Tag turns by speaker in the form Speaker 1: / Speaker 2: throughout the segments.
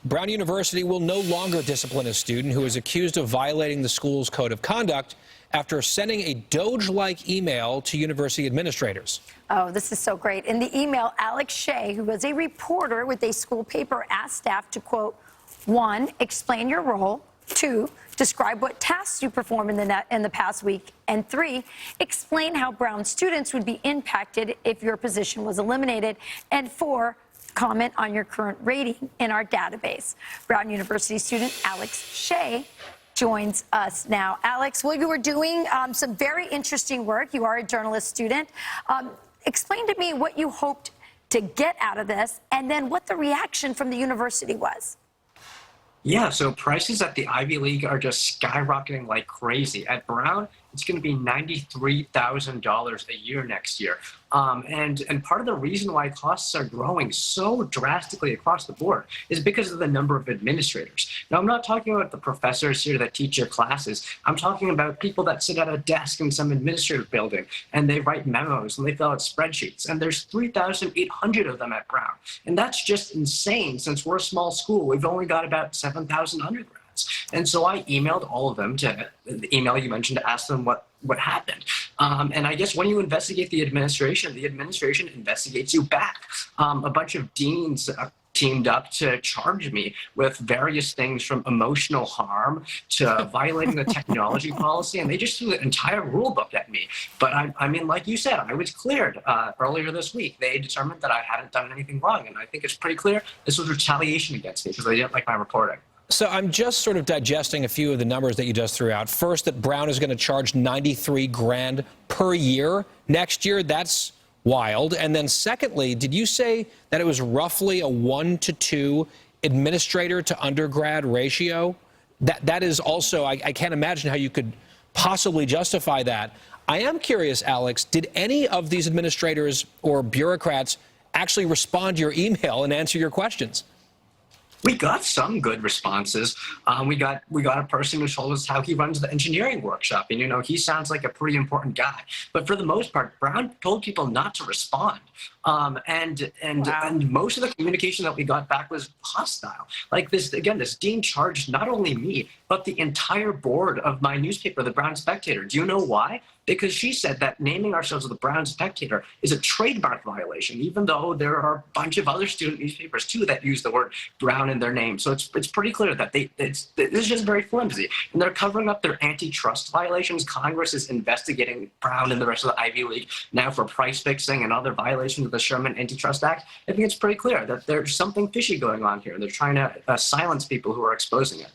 Speaker 1: Brown University will no longer discipline a student who is accused of violating the school's code of conduct after sending a Doge-like email to university administrators.
Speaker 2: Oh, this is so great. In the email, Alex Shieh, who was a reporter with a school paper, asked staff to, quote, 1, explain your role, 2, describe what tasks you performed in the past week, and 3, explain how Brown students would be impacted if your position was eliminated, and 4, comment on your current rating in our database. Brown University student Alex Shieh joins us now. Alex, well, you were doing some very interesting work. You are a journalist student. Explain to me what you hoped to get out of this, and then what the reaction from the university was.
Speaker 3: Yeah, so prices at the Ivy League are just skyrocketing like crazy. At Brown, it's going to be $93,000 a year next year. And part of the reason why costs are growing so drastically across the board is because of the number of administrators. Now, I'm not talking about the professors here that teach your classes. I'm talking about people that sit at a desk in some administrative building and they write memos and they fill out spreadsheets. And there's 3,800 of them at Brown. And that's just insane. Since we're a small school, we've only got about 7,000 undergrads. And so I emailed all of them to the email you mentioned to ask them what happened. And I guess when you investigate the administration investigates you back. A bunch of deans teamed up to charge me with various things from emotional harm to violating the technology policy, and they just threw the entire rule book at me. But I mean, like you said, I was cleared earlier this week. They determined that I hadn't done anything wrong, and I think it's pretty clear this was retaliation against me because they didn't like my reporting.
Speaker 1: So I'm just sort of digesting a few of the numbers that you just threw out. First, that Brown is going to charge $93 grand per year next year. That's wild. And then secondly, did you say that it was roughly a 1-to-2 administrator to undergrad ratio? That is also, I can't imagine how you could possibly justify that. I am curious, Alex, did any of these administrators or bureaucrats actually respond to your email and answer your questions?
Speaker 3: We got some good responses. We got a person who told us how he runs the engineering workshop, and he sounds like a pretty important guy. But for the most part, Brown told people not to respond. And most of the communication that we got back was hostile. Like this dean charged not only me, but the entire board of my newspaper, the Brown Spectator. Do you know why? Because she said that naming ourselves the Brown Spectator is a trademark violation, even though there are a bunch of other student newspapers too that use the word Brown in their name. So it's pretty clear that this is just very flimsy, and they're covering up their antitrust violations. Congress is investigating Brown and the rest of the Ivy League now for price fixing and other violations of the Sherman Antitrust Act. I think it's pretty clear that there's something fishy going on here. They're trying to silence people who are exposing it.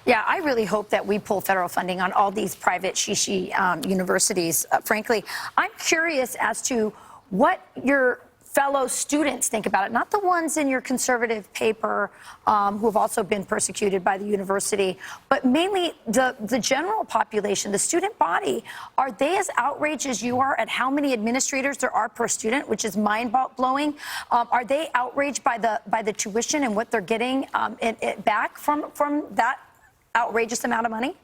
Speaker 2: Yeah, I really hope that we pull federal funding on all these private Shieh universities. Frankly, I'm curious as to what your fellow students think about it, not the ones in your conservative paper who have also been persecuted by the university, but mainly the general population, the student body. Are they as outraged as you are at how many administrators there are per student, which is mind-blowing? Are they outraged by the tuition and what they're getting back from that outrageous amount of money?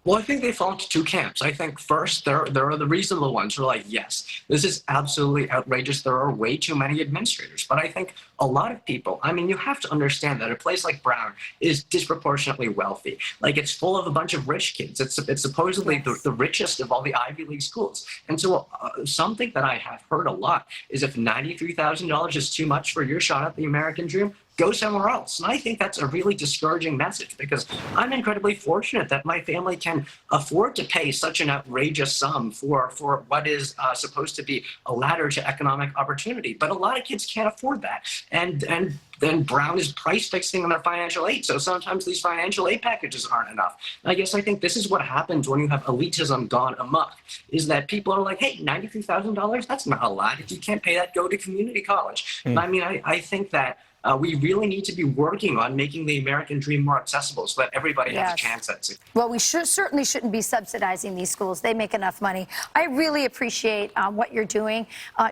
Speaker 3: Well, I think they fall into two camps. I think first, there are the reasonable ones who are like, yes, this is absolutely outrageous. There are way too many administrators. But I think a lot of people, I mean, you have to understand that a place like Brown is disproportionately wealthy. Like, it's full of a bunch of rich kids. It's supposedly the richest of all the Ivy League schools. And so something that I have heard a lot is if $93,000 is too much for your shot at the American dream, go somewhere else. And I think that's a really discouraging message because I'm incredibly fortunate that my family can afford to pay such an outrageous sum for what is supposed to be a ladder to economic opportunity. But a lot of kids can't afford that. And then Brown is price fixing on their financial aid. So sometimes these financial aid packages aren't enough. And I think this is what happens when you have elitism gone amok, is that people are like, hey, $93,000, that's not a lot. If you can't pay that, go to community college. And I mean, I think that we really need to be working on making the American dream more accessible so that everybody has a chance at it.
Speaker 2: Well, we certainly shouldn't be subsidizing these schools. They make enough money. I really appreciate what you're doing,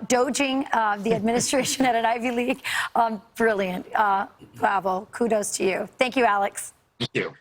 Speaker 2: doging the administration at an Ivy League. Brilliant. Bravo. Kudos to you. Thank you, Alex.
Speaker 3: Thank you.